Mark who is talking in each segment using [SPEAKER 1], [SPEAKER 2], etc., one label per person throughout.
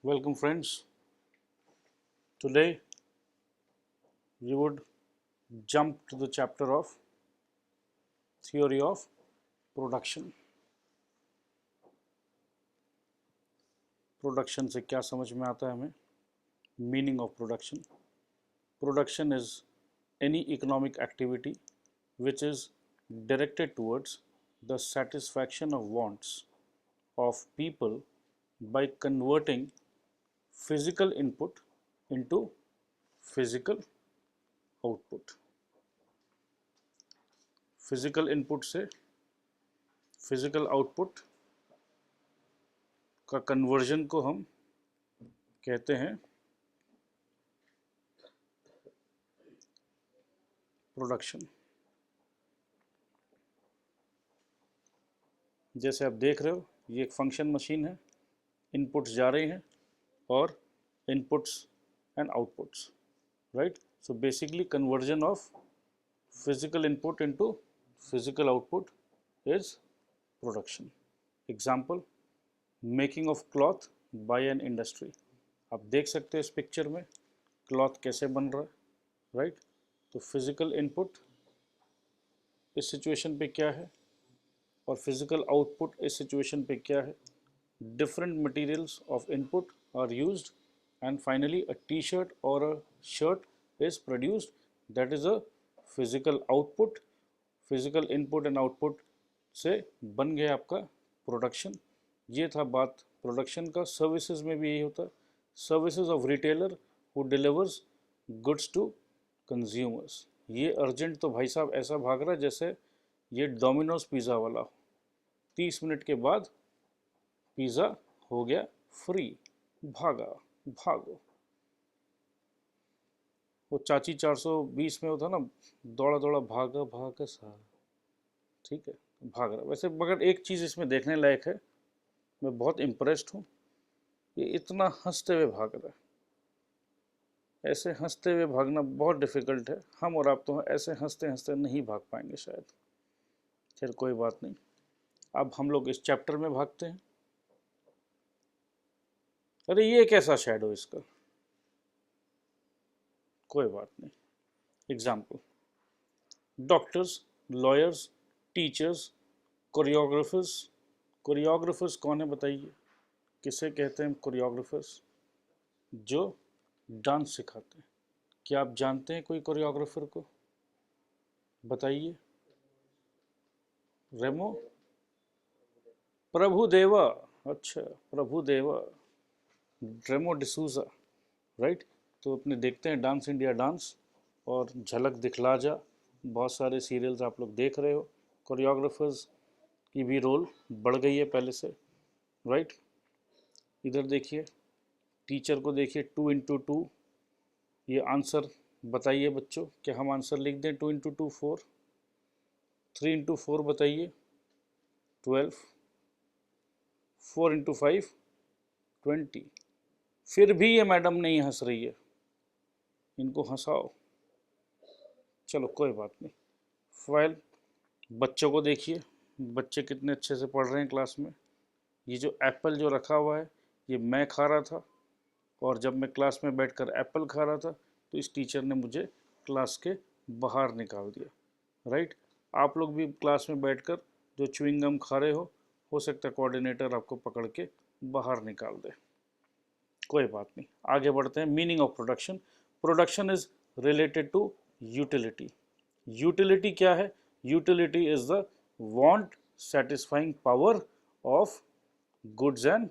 [SPEAKER 1] Welcome, friends. Today we would jump to the chapter of theory of production. Production से क्या समझ में आता है हमें? Meaning of production. Production is any economic activity which is directed towards the satisfaction of wants of people by converting physical input into physical output। Physical input से physical output का conversion को हम कहते हैं प्रोडक्शन। जैसे आप देख रहे हो, ये एक फंक्शन मशीन है, इनपुट्स जा रहे हैं और inputs and outputs, right. So basically conversion of physical input into physical output is production. Example, making of cloth by an industry. आप देख सकते हो इस पिक्चर में क्लॉथ कैसे बन रहा है, राइट। तो फिजिकल इनपुट इस सिचुएशन पे क्या है और फिजिकल आउटपुट इस सिचुएशन पे क्या है। Different materials of input are used and finally a T shirt और a shirt is produced, that is a physical output. Physical input and output से बन गया आपका प्रोडक्शन। ये था बात प्रोडक्शन का। सर्विसेज में भी यही होता है, services of retailer who delivers goods to consumers. ये अर्जेंट तो भाई साहब ऐसा भाग रहा है जैसे ये डोमिनोज पिज़्ज़ा वाला हो, 30 मिनट के बाद पिज़्ज़ा हो गया फ्री, भागा भागो। वो चाची 420 में होता ना, दौड़ा दौड़ा भागा भागा सा, ठीक है, भाग रहा। वैसे मगर एक चीज़ इसमें देखने लायक है, मैं बहुत इम्प्रेस्ड हूँ, ये इतना हंसते हुए भाग रहा है। ऐसे हंसते हुए भागना बहुत डिफ़िकल्ट है, हम और आप तो ऐसे हंसते हंसते नहीं भाग पाएंगे शायद। खैर कोई बात नहीं, अब हम लोग इस चैप्टर में भागते हैं। अरे ये कैसा शैडो इसका, कोई बात नहीं। Example, doctors, lawyers, teachers, choreographers. Choreographers कौन है बताइए, किसे कहते हैं कोरियोग्राफर्स? जो डांस सिखाते हैं। क्या आप जानते हैं कोई कोरियोग्राफर को? बताइए। रेमो प्रभुदेवा। अच्छा, प्रभुदेवा, रेमो डिसूजा, राइट। तो अपने देखते हैं डांस इंडिया डांस और झलक दिखला जा, बहुत सारे सीरियल्स आप लोग देख रहे हो। कोरियोग्राफर्स की भी रोल बढ़ गई है पहले से, राइट। इधर देखिए, टीचर को देखिए, 2 इंटू 2, ये आंसर बताइए बच्चों, क्या हम आंसर लिख दें? 2 इंटू 2 4, 3 इंटू 4 बताइए 12, 4 इंटू 5 20। फिर भी ये मैडम नहीं हंस रही है, इनको हंसाओ। चलो कोई बात नहीं। फाइल, बच्चों को देखिए, बच्चे कितने अच्छे से पढ़ रहे हैं क्लास में। ये जो एप्पल जो रखा हुआ है, ये मैं खा रहा था, और जब मैं क्लास में बैठकर एप्पल खा रहा था तो इस टीचर ने मुझे क्लास के बाहर निकाल दिया, राइट। आप लोग भी क्लास में बैठकर जो च्युइंगम खा रहे हो सकता है कोऑर्डिनेटर आपको पकड़ के बाहर निकाल दे। कोई बात नहीं, आगे बढ़ते हैं। Meaning of production. Production is related to utility. Utility क्या है? Utility is the want satisfying power of goods and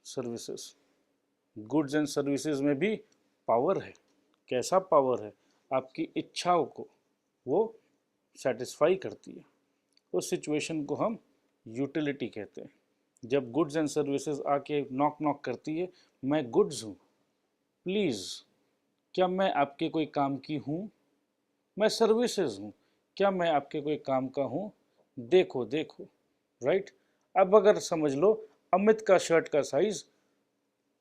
[SPEAKER 1] services. Goods and services में भी पावर है। कैसा पावर है? आपकी इच्छाओं को वो सेटिस्फाई करती है। उस सिचुएशन को हम यूटिलिटी कहते हैं। जब गुड्स एंड सर्विसेज आके नॉक नॉक करती है, मैं गुड्स हूँ, प्लीज़ क्या मैं आपके कोई काम की हूँ? मैं सर्विसेज हूँ, क्या मैं आपके कोई काम का हूँ? देखो देखो, राइट। अब अगर समझ लो अमित का शर्ट का साइज़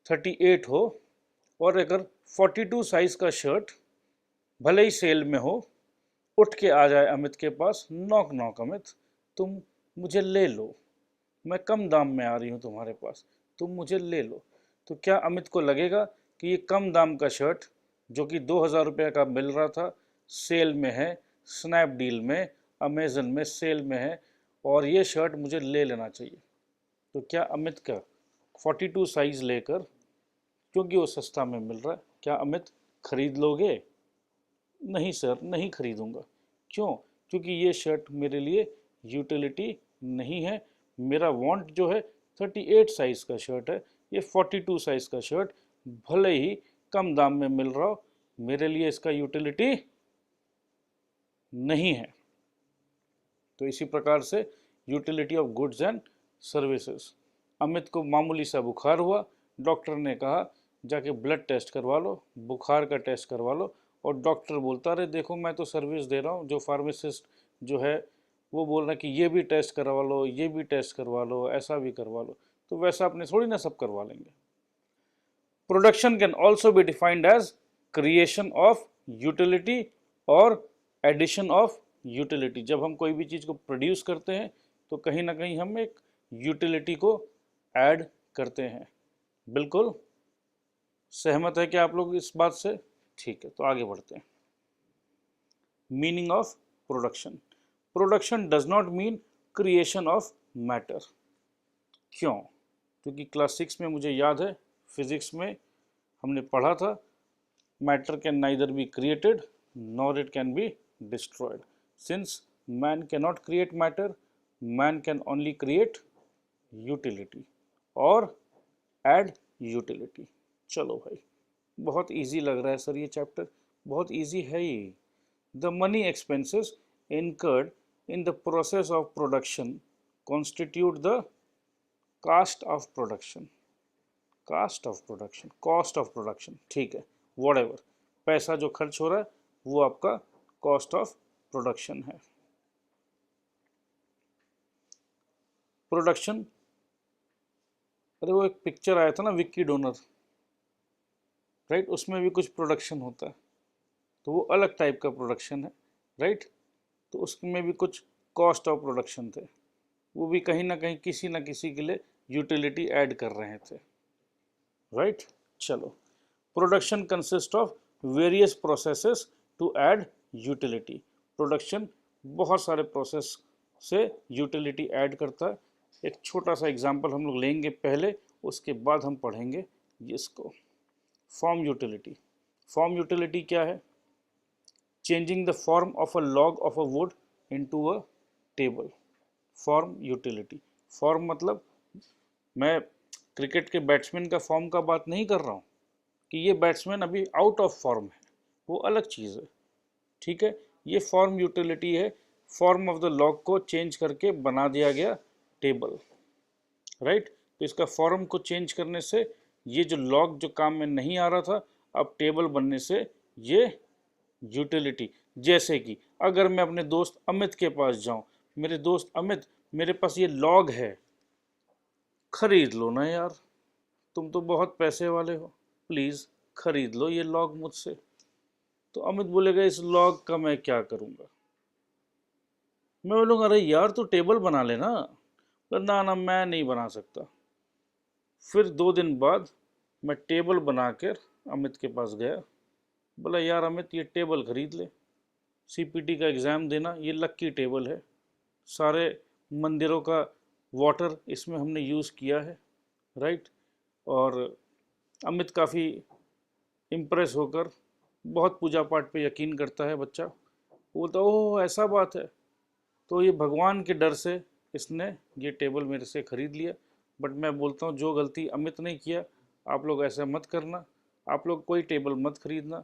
[SPEAKER 1] 38 हो और अगर 42 साइज़ का शर्ट भले ही सेल में हो, उठ के आ जाए अमित के पास, नॉक नॉक, अमित तुम मुझे ले लो, मैं कम दाम में आ रही हूँ तुम्हारे पास, तुम मुझे ले लो। तो क्या अमित को लगेगा कि ये कम दाम का शर्ट जो कि 2000 रुपये का मिल रहा था, सेल में है, स्नैपडील में, अमेज़न में सेल में है और ये शर्ट मुझे ले लेना चाहिए? तो क्या अमित का 42 साइज़ लेकर, क्योंकि वो सस्ता में मिल रहा है, क्या अमित खरीद लोगे? नहीं सर, नहीं खरीदूंगा। क्यों? क्योंकि ये शर्ट मेरे लिए यूटिलिटी नहीं है। मेरा वांट जो है 38 साइज़ का शर्ट है, ये 42 साइज़ का शर्ट भले ही कम दाम में मिल रहा हो, मेरे लिए इसका यूटिलिटी नहीं है। तो इसी प्रकार से utility of goods and services. Amit को मामूली सा बुखार हुआ, डॉक्टर ने कहा जाके ब्लड टेस्ट करवा लो, बुखार का टेस्ट करवा लो, और डॉक्टर बोलता रहे देखो मैं तो सर्विस दे रहा हूँ, जो फार्मासिस्ट जो है वो बोल रहा है कि ये भी टेस्ट करवा लो, ये भी टेस्ट करवा लो, ऐसा भी करवा लो, तो वैसा अपने थोड़ी ना सब करवा लेंगे। Production can also be defined as creation of utility और एडिशन ऑफ यूटिलिटी। जब हम कोई भी चीज़ को प्रोड्यूस करते हैं तो कहीं ना कहीं हम एक यूटिलिटी को ऐड करते हैं। बिल्कुल सहमत है क्या आप लोग इस बात से? ठीक है, तो आगे बढ़ते हैं। Meaning of production. Production does not mean creation of matter. क्यों? क्योंकि क्लास 6 में मुझे याद है फिजिक्स में हमने पढ़ा था matter can neither be created nor it can be destroyed. Since man can not create matter, man can only create utility और एड यूटिलिटी। चलो भाई, बहुत इजी लग रहा है सर ये चैप्टर, बहुत इजी है ये। The money expenses incurred in the process of production constitute the cost of production. Cost of production, cost of production, ठीक है, व्हाटएवर, पैसा जो खर्च हो रहा है वो आपका कॉस्ट ऑफ प्रोडक्शन है। प्रोडक्शन, अरे वो एक पिक्चर आया था ना विक्की डोनर, राइट, उसमें भी कुछ प्रोडक्शन होता है, तो वो अलग टाइप का प्रोडक्शन है, राइट। तो उसमें भी कुछ कॉस्ट ऑफ प्रोडक्शन थे, वो भी कहीं ना किसी के लिए यूटिलिटी ऐड कर रहे थे, राइट। चलो, production consist of various processes to add utility. Production बहुत सारे प्रोसेस से यूटिलिटी ऐड करता है। एक छोटा सा एग्जांपल हम लोग लेंगे पहले, उसके बाद हम पढ़ेंगे इसको। Form utility. फॉर्म यूटिलिटी क्या है? Changing the form of a log of a would into a table. Form utility. Form मतलब मैं क्रिकेट के बैट्समैन का फॉर्म का बात नहीं कर रहा हूँ कि ये बैट्समैन अभी आउट ऑफ फॉर्म है, वो अलग चीज़ है, ठीक है। ये फॉर्म यूटिलिटी है, फॉर्म ऑफ द लॉग को चेंज करके बना दिया गया टेबल, राइट। तो इसका फॉर्म को चेंज करने से ये जो लॉग जो काम में नहीं आ रहा था, अब टेबल बनने से ये यूटिलिटी। जैसे कि अगर मैं अपने दोस्त अमित के पास जाऊं, मेरे दोस्त अमित मेरे पास ये लॉग है, खरीद लो ना यार, तुम तो बहुत पैसे वाले हो, प्लीज़ खरीद लो ये लॉग मुझसे। तो अमित बोलेगा इस लॉग का मैं क्या करूँगा? मैं बोलूँगा अरे यार तू टेबल बना लेना। ना ना मैं नहीं बना सकता। फिर 2 दिन बाद मैं टेबल बना कर अमित के पास गया, बोला यार अमित ये टेबल खरीद ले, सीपीटी का एग्ज़ाम देना, ये लक्की टेबल है, सारे मंदिरों का वाटर इसमें हमने यूज़ किया है, राइट। और अमित काफ़ी इम्प्रेस होकर, बहुत पूजा पाठ पे यकीन करता है बच्चा, वो बोलता ओह ऐसा बात है, तो ये भगवान के डर से इसने ये टेबल मेरे से ख़रीद लिया। बट मैं बोलता हूँ जो गलती अमित ने किया आप लोग ऐसा मत करना, आप लोग कोई टेबल मत खरीदना,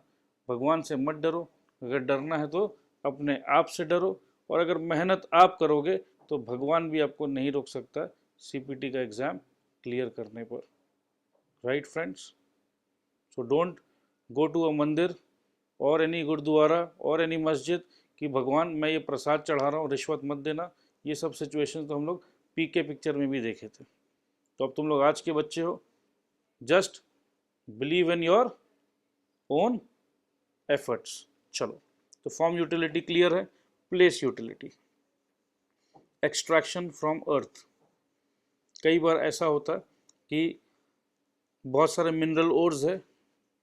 [SPEAKER 1] भगवान से मत डरो, अगर डरना है तो अपने आप से डरो, और अगर मेहनत आप करोगे तो भगवान भी आपको नहीं रोक सकता सीपीटी का एग्ज़ाम क्लियर करने पर, right friends. So don't go to a mandir और एनी गुरुद्वारा और एनी मस्जिद कि भगवान मैं ये प्रसाद चढ़ा रहा हूँ रिश्वत मत देना। ये सब सिचुएशन तो हम लोग पीके पिक्चर में भी देखे थे। तो अब तुम लोग आज के बच्चे हो, just believe in your own efforts. चलो, तो फॉर्म यूटिलिटी क्लियर है। प्लेस यूटिलिटी, एक्सट्रैक्शन फ्रॉम अर्थ। कई बार ऐसा होता कि बहुत सारे मिनरल ओर्स है,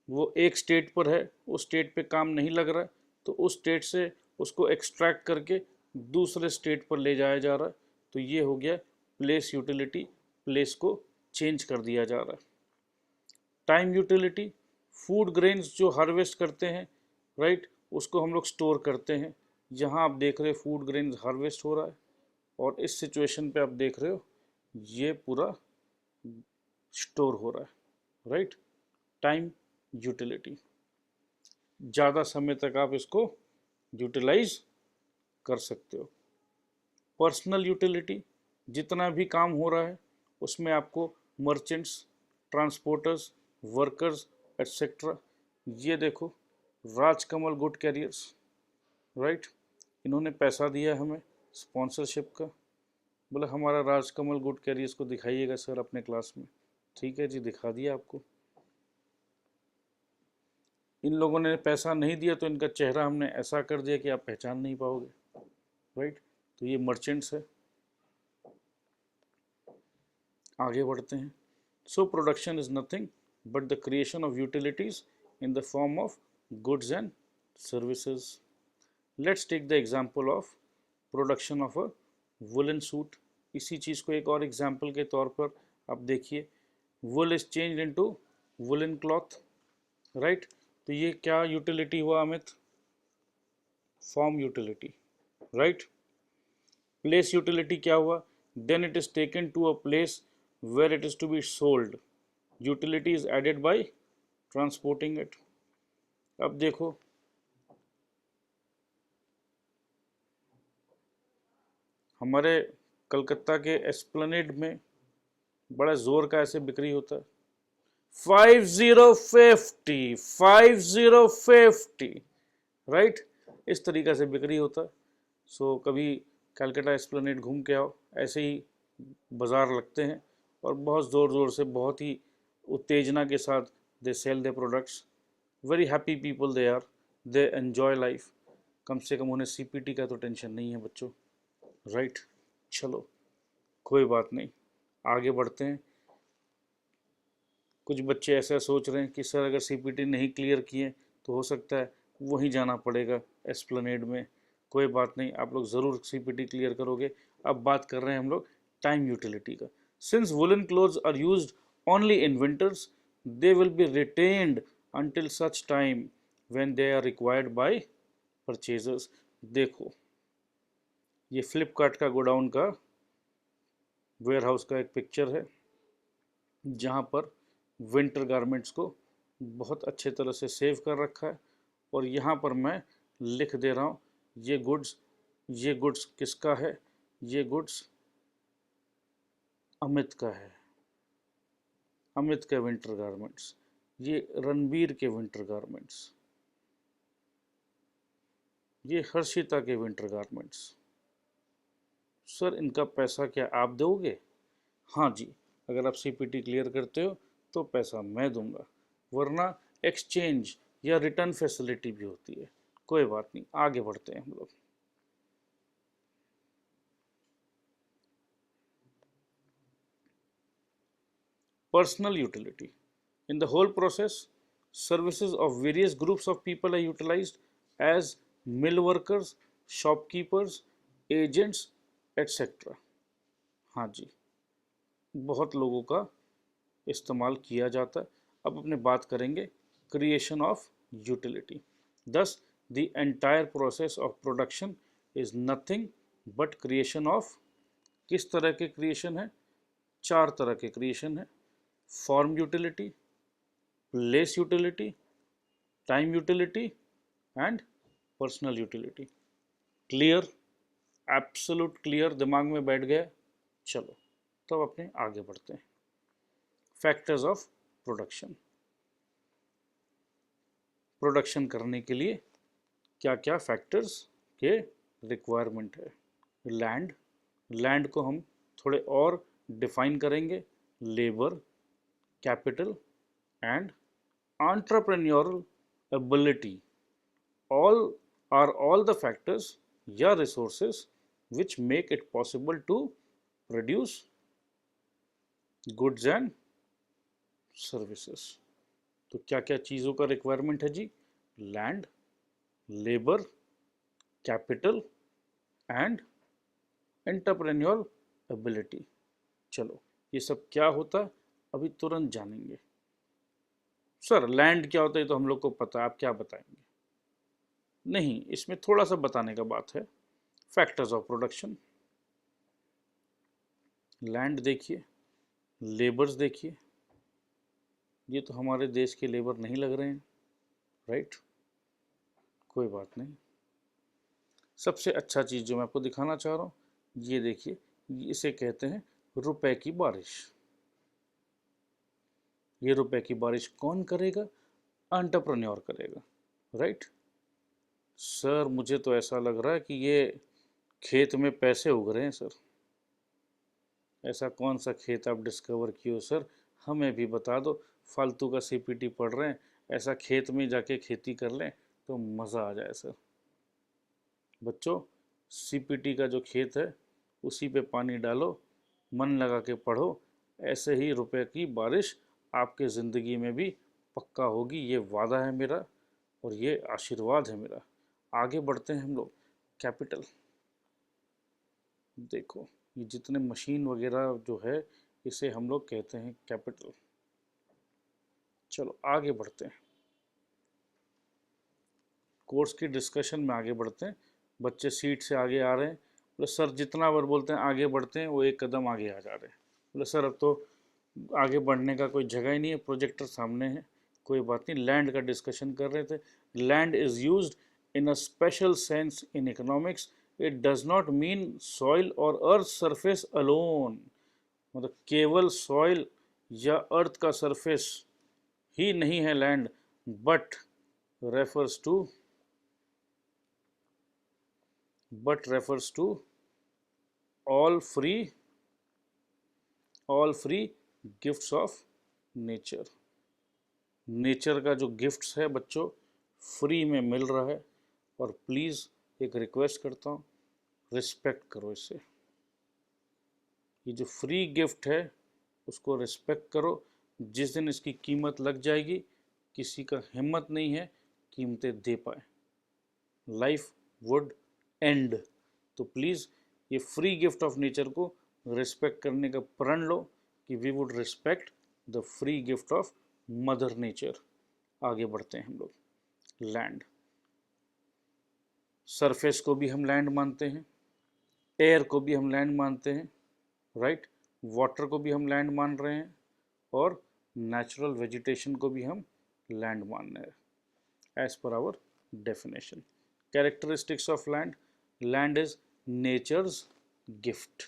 [SPEAKER 1] वो एक स्टेट पर है, उस स्टेट पे काम नहीं लग रहा है, तो उस स्टेट से उसको एक्सट्रैक्ट करके दूसरे स्टेट पर ले जाया जा रहा है, तो ये हो गया प्लेस यूटिलिटी, प्लेस को चेंज कर दिया जा रहा है। टाइम यूटिलिटी, फूड ग्रेन्स जो हार्वेस्ट करते हैं, राइट, उसको हम लोग स्टोर करते हैं। यहाँ आप देख रहे हो फूड ग्रेन्स हार्वेस्ट हो रहा है, और इस सिचुएशन पे आप देख रहे हो ये पूरा स्टोर हो रहा है, राइट। टाइम यूटिलिटी, ज़्यादा समय तक आप इसको यूटिलाइज कर सकते हो। पर्सनल यूटिलिटी, जितना भी काम हो रहा है उसमें आपको मर्चेंट्स, ट्रांसपोर्टर्स, वर्कर्स एट्सेट्रा, ये देखो राजकमल गुड कैरियर्स, राइट, इन्होंने पैसा दिया हमें स्पॉन्सरशिप का, बोला हमारा राजकमल गुड कैरियर्स को दिखाइएगा सर अपने क्लास में। ठीक है जी, दिखा दिया आपको। इन लोगों ने पैसा नहीं दिया तो इनका चेहरा हमने ऐसा कर दिया कि आप पहचान नहीं पाओगे, राइट। तो ये मर्चेंट्स है। आगे बढ़ते हैं। So production is nothing but the creation of utilities in the form of goods and services. Let's take the example of production of a woollen suit. इसी चीज़ को एक और एग्जाम्पल के तौर पर आप देखिए, wool is change into woollen cloth, right. तो ये क्या यूटिलिटी हुआ Amit? Form utility, right. Place utility क्या हुआ? Then it is taken to a place where it is to be sold, utility is added by transporting it. अब देखो हमारे कलकत्ता के एस्प्लेनेड में बड़ा जोर का ऐसे बिक्री होता है, 5050 5050, राइट, इस तरीक़ा से बिक्री होता है। सो कभी कलकत्ता एस्प्लेनेड घूम के आओ, ऐसे ही बाज़ार लगते हैं और बहुत ज़ोर ज़ोर से, बहुत ही उत्तेजना के साथ they sell their products. Very happy people they are, they enjoy life. कम से कम उन्हें सीपीटी का तो टेंशन नहीं है बच्चों, राइट। चलो कोई बात नहीं, आगे बढ़ते हैं। कुछ बच्चे ऐसा सोच रहे हैं कि सर अगर सीपीटी नहीं क्लियर किए तो हो सकता है वहीं जाना पड़ेगा एस्प्लेनेड में। कोई बात नहीं, आप लोग ज़रूर सीपीटी क्लियर करोगे। अब बात कर रहे हैं हम लोग टाइम यूटिलिटी का। Since woollen clothes are used only in winters, they will be retained until such time when they are required by purchasers। देखो ये फ्लिपकार्ट का गोडाउन का वेयर हाउस का एक पिक्चर है, जहाँ पर विंटर गारमेंट्स को बहुत अच्छे तरह से सेव कर रखा है। और यहाँ पर मैं लिख दे रहा हूँ ये गुड्स किसका है? ये गुड्स अमित का है, अमित के विंटर गारमेंट्स। ये रणबीर के विंटर गारमेंट्स, ये हर्षिता के विंटर गारमेंट्स। सर इनका पैसा क्या आप दोगे? हाँ जी, अगर आप सीपीटी क्लियर करते हो तो पैसा मैं दूंगा, वरना एक्सचेंज या रिटर्न फैसिलिटी भी होती है। कोई बात नहीं, आगे बढ़ते हैं हम लोग। Personal utility, in the whole process services of various groups of people are utilized as mill workers, shopkeepers, agents etc। हाँ जी, बहुत लोगों का इस्तेमाल किया जाता है। अब अपने बात करेंगे क्रिएशन ऑफ यूटिलिटी। दस the entire process of production is nothing but creation of, किस तरह के क्रिएशन है? चार तरह के क्रिएशन है। Form utility, place utility, time utility and personal utility. Clear? Absolute clear, दिमाग में बैठ गया? चलो तब अपने आगे बढ़ते हैं। फैक्टर्स ऑफ प्रोडक्शन, प्रोडक्शन करने के लिए क्या क्या फैक्टर्स के रिक्वायरमेंट है? लैंड, लैंड को हम थोड़े और डिफाइन करेंगे, labour, capital and entrepreneurial ability, all the factors या resources which make it possible to produce goods and services. तो क्या क्या चीज़ों का रिक्वायरमेंट है जी? Land, labour, capital and entrepreneur ability. चलो ये सब क्या होता है अभी तुरंत जानेंगे। सर लैंड क्या होता है तो हम लोग को पता है, आप क्या बताएंगे? नहीं, इसमें थोड़ा सा बताने का बात है। फैक्टर्स ऑफ प्रोडक्शन, लैंड देखिए, लेबर्स देखिए, ये तो हमारे देश के लेबर नहीं लग रहे हैं, राइट? कोई बात नहीं। सबसे अच्छा चीज़ जो मैं आपको दिखाना चाह रहा हूँ, ये देखिए, इसे कहते हैं रुपए की बारिश। ये रुपए की बारिश कौन करेगा? एंटरप्रेन्योर करेगा, राइट? सर मुझे तो ऐसा लग रहा है कि ये खेत में पैसे उग रहे हैं सर। ऐसा कौन सा खेत आप डिस्कवर किए हो सर? हमें भी बता दो। फालतू का सीपीटी पढ़ रहे हैं, ऐसा खेत में जाके खेती कर लें तो मज़ा आ जाए सर। बच्चों, सीपीटी का जो खेत है उसी पे पानी डालो, मन लगा के पढ़ो, ऐसे ही रुपए की बारिश आपके ज़िंदगी में भी पक्का होगी। ये वादा है मेरा और ये आशीर्वाद है मेरा। आगे बढ़ते हैं हम लोग। कैपिटल देखो, ये जितने मशीन वगैरह जो है इसे हम लोग कहते हैं कैपिटल। चलो आगे बढ़ते हैं, कोर्स की डिस्कशन में आगे बढ़ते हैं। बच्चे सीट से आगे आ रहे हैं। बोले सर जितना बार बोलते हैं आगे बढ़ते हैं वो एक कदम आगे आ जा रहे हैं। बोले सर अब तो आगे बढ़ने का कोई जगह ही नहीं है, प्रोजेक्टर सामने है। कोई बात नहीं, लैंड का डिस्कशन कर रहे थे। Land is used in a special sense in economics. It does not mean soil और अर्थ सरफेस अलोन। मतलब केवल सॉइल या अर्थ का सरफेस ही नहीं है land, but refers to all free gifts of nature. Nature का जो गिफ्ट्स है बच्चों फ्री में मिल रहा है। और प्लीज़ एक रिक्वेस्ट करता हूँ, रिस्पेक्ट करो इसे। ये जो फ्री गिफ्ट है उसको रिस्पेक्ट करो। जिस दिन इसकी कीमत लग जाएगी किसी का हिम्मत नहीं है कीमतें दे पाए, लाइफ वुड एंड। तो प्लीज़ ये फ्री गिफ्ट ऑफ नेचर को रिस्पेक्ट करने का प्रण लो कि we would respect the free gift of mother nature. आगे बढ़ते हैं हम लोग। लैंड, सरफेस को भी हम लैंड मानते हैं, एयर को भी हम लैंड मानते हैं, राइट? वाटर को भी हम लैंड मान रहे हैं और नेचुरल वेजिटेशन को भी हम लैंड मान रहे हैं एज पर our definition. Characteristics of land, land is nature's gift,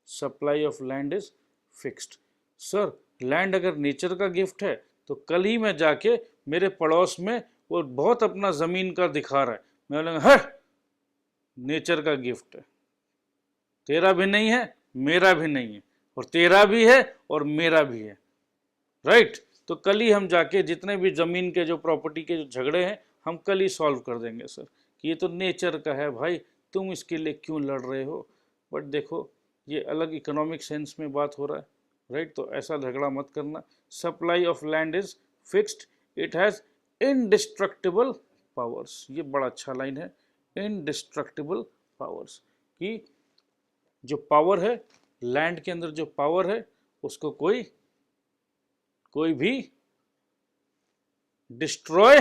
[SPEAKER 1] supply of land is fixed. Sir land अगर नेचर का गिफ्ट है तो कल ही मैं जाके मेरे पड़ोस में वो बहुत अपना ज़मीन का दिखा रहा है, मैं बोलूँगा है नेचर का गिफ्ट है, तेरा भी नहीं है मेरा भी नहीं है, और तेरा भी है और मेरा भी है, राइट? तो कल ही हम जाके जितने भी ज़मीन के जो प्रॉपर्टी के जो झगड़े हैं हम कल ही सॉल्व कर देंगे सर कि ये तो नेचर का है भाई, तुम इसके लिए क्यों लड़ रहे हो। बट देखो ये अलग इकोनॉमिक सेंस में बात हो रहा है, राइट? तो ऐसा झगड़ा मत करना। Supply of land is fixed, it has indestructible powers. ये बड़ा अच्छा लाइन है, इनडिस्ट्रक्टिबल पावर्स, कि जो पावर है लैंड के अंदर, जो पावर है उसको कोई भी डिस्ट्रॉय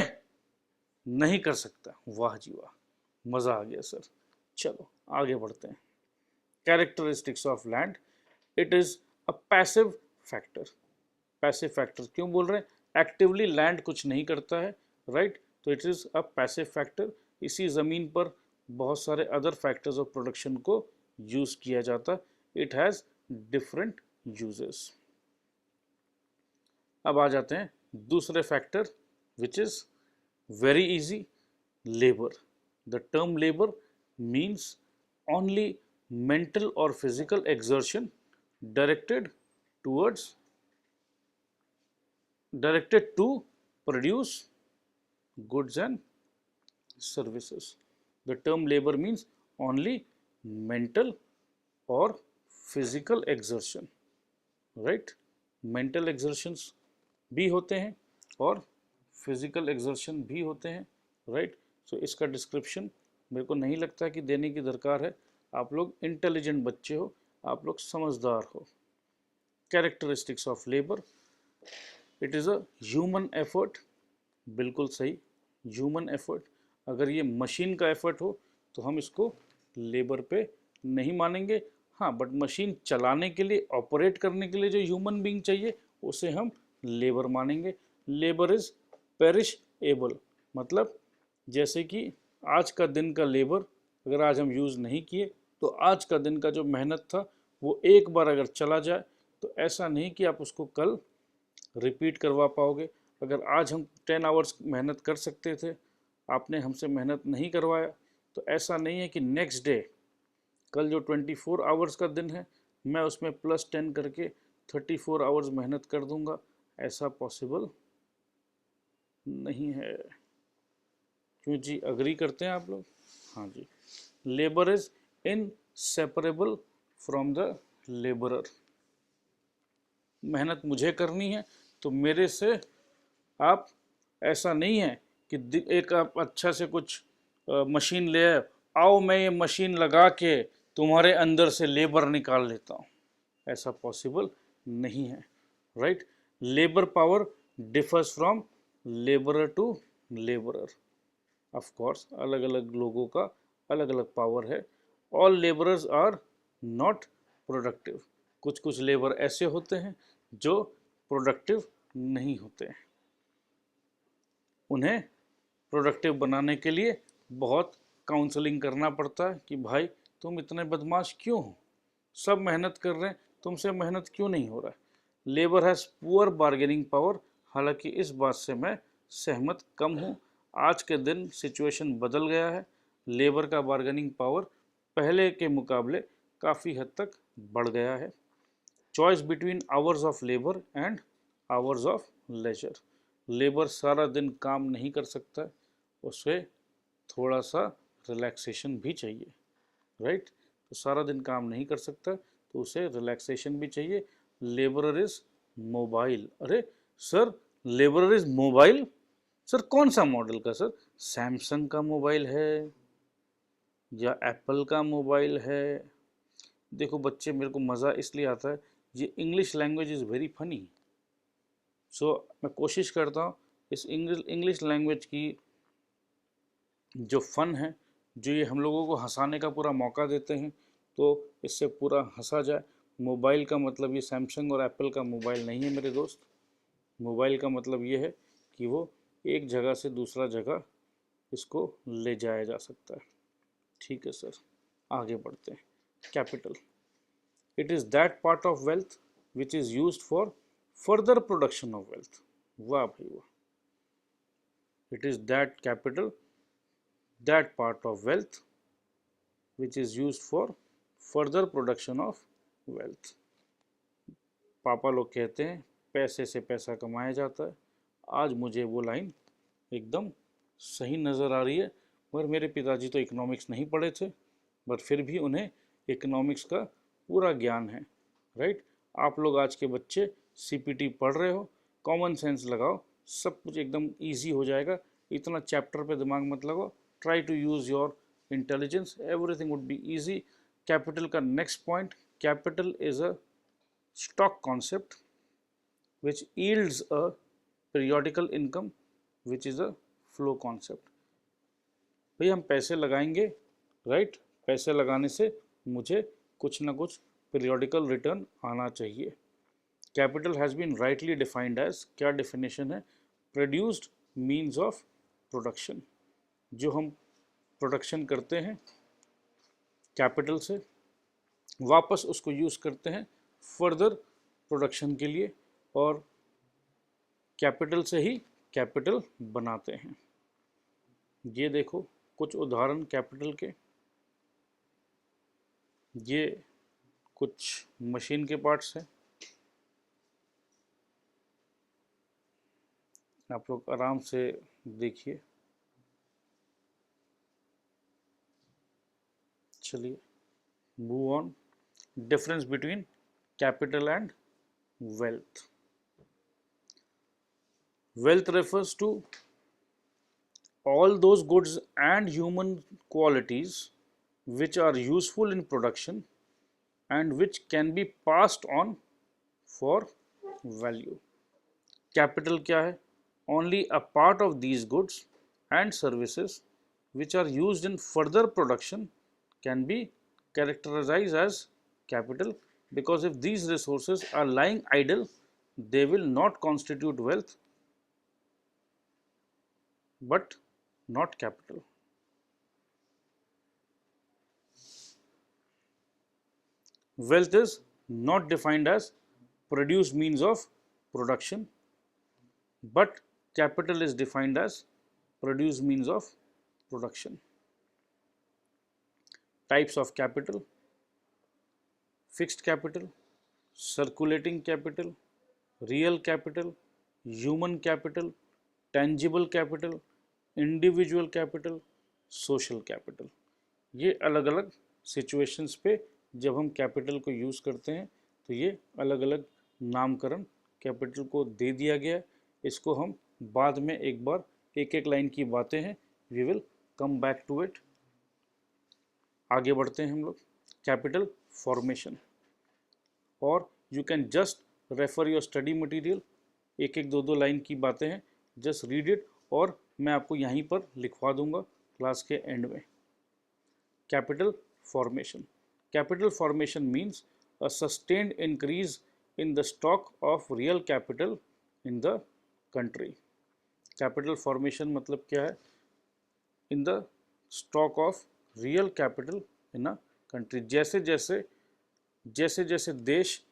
[SPEAKER 1] नहीं कर सकता। वाह जी वाह, मज़ा आ गया सर। चलो आगे बढ़ते हैं। Characteristics of land, it is a passive factor. Passive factor क्यों बोल रहे हैं? एक्टिवली लैंड कुछ नहीं करता है, राइट? तो it is a passive factor. इसी ज़मीन पर बहुत सारे अदर फैक्टर्स ऑफ प्रोडक्शन को यूज़ किया जाता। It has different uses. अब आ जाते हैं दूसरे factor which is very easy, labor. The term labor means only mental or physical exertion directed towards directed to produce goods and services. The term labor means only mental or physical exertion, right? Mental exertions भी होते हैं और physical exertion भी होते हैं, right. सो इसका description मेरे को नहीं लगता कि देने की दरकार है। आप लोग इंटेलिजेंट बच्चे हो, आप लोग समझदार हो। Characteristics of labour, it is a human effort, बिल्कुल सही, ह्यूमन एफर्ट। अगर ये मशीन का एफर्ट हो तो हम इसको लेबर पे नहीं मानेंगे। हाँ, बट मशीन चलाने के लिए, ऑपरेट करने के लिए जो ह्यूमन बीइंग चाहिए उसे हम लेबर मानेंगे। लेबर इज पेरिश एबल, मतलब जैसे कि आज का दिन का लेबर अगर आज हम यूज़ नहीं किए तो आज का दिन का जो मेहनत था वो एक बार अगर चला जाए तो ऐसा नहीं कि आप उसको कल रिपीट करवा पाओगे। अगर आज हम 10 आवर्स मेहनत कर सकते थे, आपने हमसे मेहनत नहीं करवाया, तो ऐसा नहीं है कि नेक्स्ट डे, कल जो 24 आवर्स का दिन है, मैं उसमें +10 करके 34 आवर्स मेहनत कर दूंगा। ऐसा पॉसिबल नहीं है। क्यों जी, अग्री करते हैं आप लोग? हाँ जी। Labour is inseparable from the labourer. मेहनत मुझे करनी है तो मेरे से आप, ऐसा नहीं है कि एक आप अच्छा से कुछ मशीन ले आए, आओ मैं ये मशीन लगा के तुम्हारे अंदर से लेबर निकाल लेता हूँ, ऐसा पॉसिबल नहीं है, right. Labour power differs from labourer to labourer. Of course अलग अलग लोगों का अलग अलग पावर है। All labourers are not productive. कुछ कुछ लेबर ऐसे होते हैं जो प्रोडक्टिव नहीं होते हैं। उन्हें प्रोडक्टिव बनाने के लिए बहुत काउंसलिंग करना पड़ता है कि भाई तुम इतने बदमाश क्यों हो, सब मेहनत कर रहे हैं, तुमसे मेहनत क्यों नहीं हो रहा है। Labour has poor bargaining power. हालांकि इस बात से मैं सहमत कम हूँ। आज के दिन सिचुएशन बदल गया है, लेबर का बार्गेनिंग पावर पहले के मुकाबले काफ़ी हद तक बढ़ गया है। Choice between hours of labour and hours of leisure. Labour सारा दिन काम नहीं कर सकता, उसे थोड़ा सा रिलैक्सेशन भी चाहिए, राइट। तो सारा दिन काम नहीं कर सकता तो उसे रिलैक्सेशन भी चाहिए। Labourer is mobile. अरे sir, labourer is mobile, sir कौन सा मॉडल का सर? सैमसंग का मोबाइल है या एप्पल का मोबाइल है? देखो बच्चे, मेरे को मज़ा इसलिए आता है, ये English language is very funny. So मैं कोशिश करता हूँ इस इंग्लिश लैंग्वेज की जो फ़न है, जो ये हम लोगों को हंसाने का पूरा मौका देते हैं, तो इससे पूरा हंसा जाए। मोबाइल का मतलब ये सैमसंग और एप्पल का मोबाइल नहीं है मेरे दोस्त। मोबाइल का मतलब ये है कि वो एक जगह से दूसरा जगह इसको ले जाया जा सकता है। ठीक है सर, आगे बढ़ते हैं। Capital, it is that part of wealth which is used for further production of wealth. वाह भाई वाह। It is that capital, that part of wealth which is used for further production of wealth। पापा लोग कहते हैं पैसे से पैसा कमाया जाता है। आज मुझे वो लाइन एकदम सही नज़र आ रही है। मगर मेरे पिताजी तो इकोनॉमिक्स नहीं पढ़े थे, बट फिर भी उन्हें इकोनॉमिक्स का पूरा ज्ञान है, राइट। आप लोग आज के बच्चे सीपीटी पढ़ रहे हो, कॉमन सेंस लगाओ, सब कुछ एकदम ईजी हो जाएगा। इतना चैप्टर पे दिमाग मत लगाओ, try to use your intelligence, everything would be easy. Capital का next point, capital is a stock concept which yields a periodical income which is a flow concept। भाई हम पैसे लगाएंगे, राइट, पैसे लगाने से मुझे कुछ ना कुछ पीरियोडिकल रिटर्न आना चाहिए। Capital has been rightly defined as, क्या डेफिनेशन है? Produced means of production. जो हम प्रोडक्शन करते हैं कैपिटल से, वापस उसको यूज़ करते हैं फर्दर प्रोडक्शन के लिए, और कैपिटल से ही कैपिटल बनाते हैं। ये देखो कुछ उदाहरण कैपिटल के, ये कुछ मशीन के पार्ट्स हैं, आप लोग आराम से देखिए। चलिए move on. Difference between capital and wealth. Wealth refers to all those goods and human qualities which are useful in production and which can be passed on for value. Capital क्या है? Only a part of these goods and services which are used in further production can be characterized as capital, because if these resources are lying idle, they will not constitute wealth but not capital. Wealth is not defined as produced means of production, but capital is defined as produced means of production. Types of capital: fixed capital, circulating capital, real capital, human capital, tangible capital, individual capital, social capital. ये अलग अलग situations पे जब हम capital को use करते हैं तो ये अलग अलग नामकरण कैपिटल को दे दिया गया। इसको हम बाद में एक बार एक एक लाइन की बातें हैं, we will come back to it. आगे बढ़ते हैं हम लोग। कैपिटल फॉर्मेशन, और you can just refer your study material. एक एक दो दो लाइन की बातें हैं, जस्ट रीड इट, और मैं आपको यहीं पर लिखवा दूंगा क्लास के एंड में। Capital formation. Capital formation means a sustained increase in the stock of real capital in the country. Capital formation मतलब क्या है? In the stock of real capital in a country. जैसे जैसे देश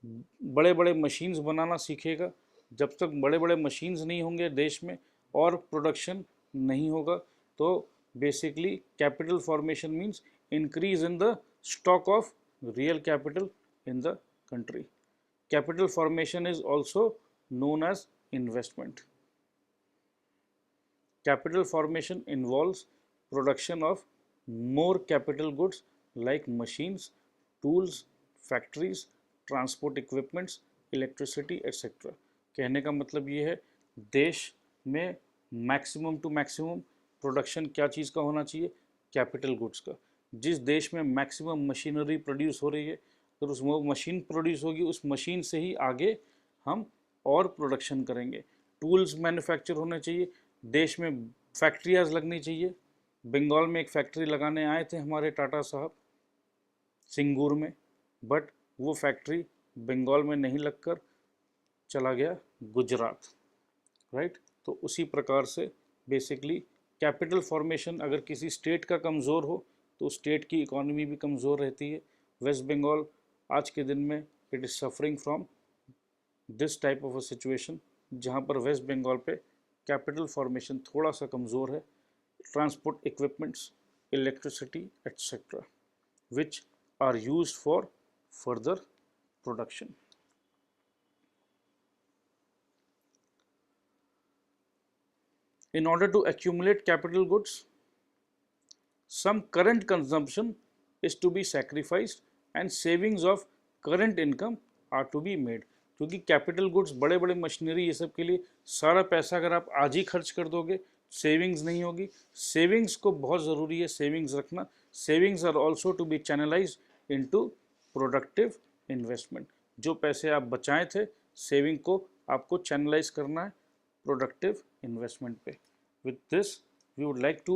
[SPEAKER 1] बड़े बड़े मशीन्स बनाना सीखेगा, जब तक बड़े बड़े मशीन्स नहीं होंगे देश में और प्रोडक्शन नहीं होगा, तो basically capital formation means increase in the stock of real capital in the country. Capital formation is also known as investment. Capital formation involves production of more capital goods like machines, tools, factories, transport equipments, electricity, etc. कहने का मतलब ये है, देश में maximum to maximum production क्या चीज़ का होना चाहिए? कैपिटल गुड्स का। जिस देश में मैक्सिमम मशीनरी प्रोड्यूस हो रही है, अगर उस मशीन प्रोड्यूस होगी, उस मशीन से ही आगे हम और प्रोडक्शन करेंगे। टूल्स मैन्युफैक्चर होने चाहिए, देश में फैक्ट्रियाज लगनी चाहिए। बंगाल में एक फैक्ट्री लगाने आए थे हमारे टाटा साहब सिंगूर में, बट वो फैक्ट्री बंगाल में नहीं लगकर चला गया गुजरात, राइट। तो उसी प्रकार से बेसिकली कैपिटल फॉर्मेशन अगर किसी स्टेट का कमज़ोर हो तो स्टेट की इकोनॉमी भी कमज़ोर रहती है। वेस्ट बंगाल आज के दिन में it is suffering from this type of a situation, जहाँ पर वेस्ट बंगाल पे कैपिटल फॉर्मेशन थोड़ा सा कमज़ोर है। Transport equipments, electricity etcetera which are used for further production. In order to accumulate capital goods, some current consumption is to be sacrificed and savings of current income are to be made. क्योंकि capital goods, बड़े बड़े machinery, ये सब के लिए सारा पैसा अगर आप आज ही खर्च कर दोगे, सेविंग्स नहीं होगी। सेविंग्स को बहुत ज़रूरी है, सेविंग्स रखना। Savings are also to be channelize into productive investment. जो पैसे आप बचाए थे, सेविंग को आपको चैनलाइज करना है प्रोडक्टिव इन्वेस्टमेंट पे। With this, we would like to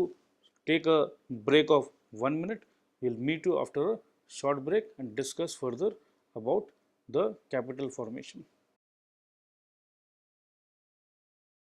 [SPEAKER 1] take a break of 1 minute. We'll meet you after a short break and discuss further about the capital formation.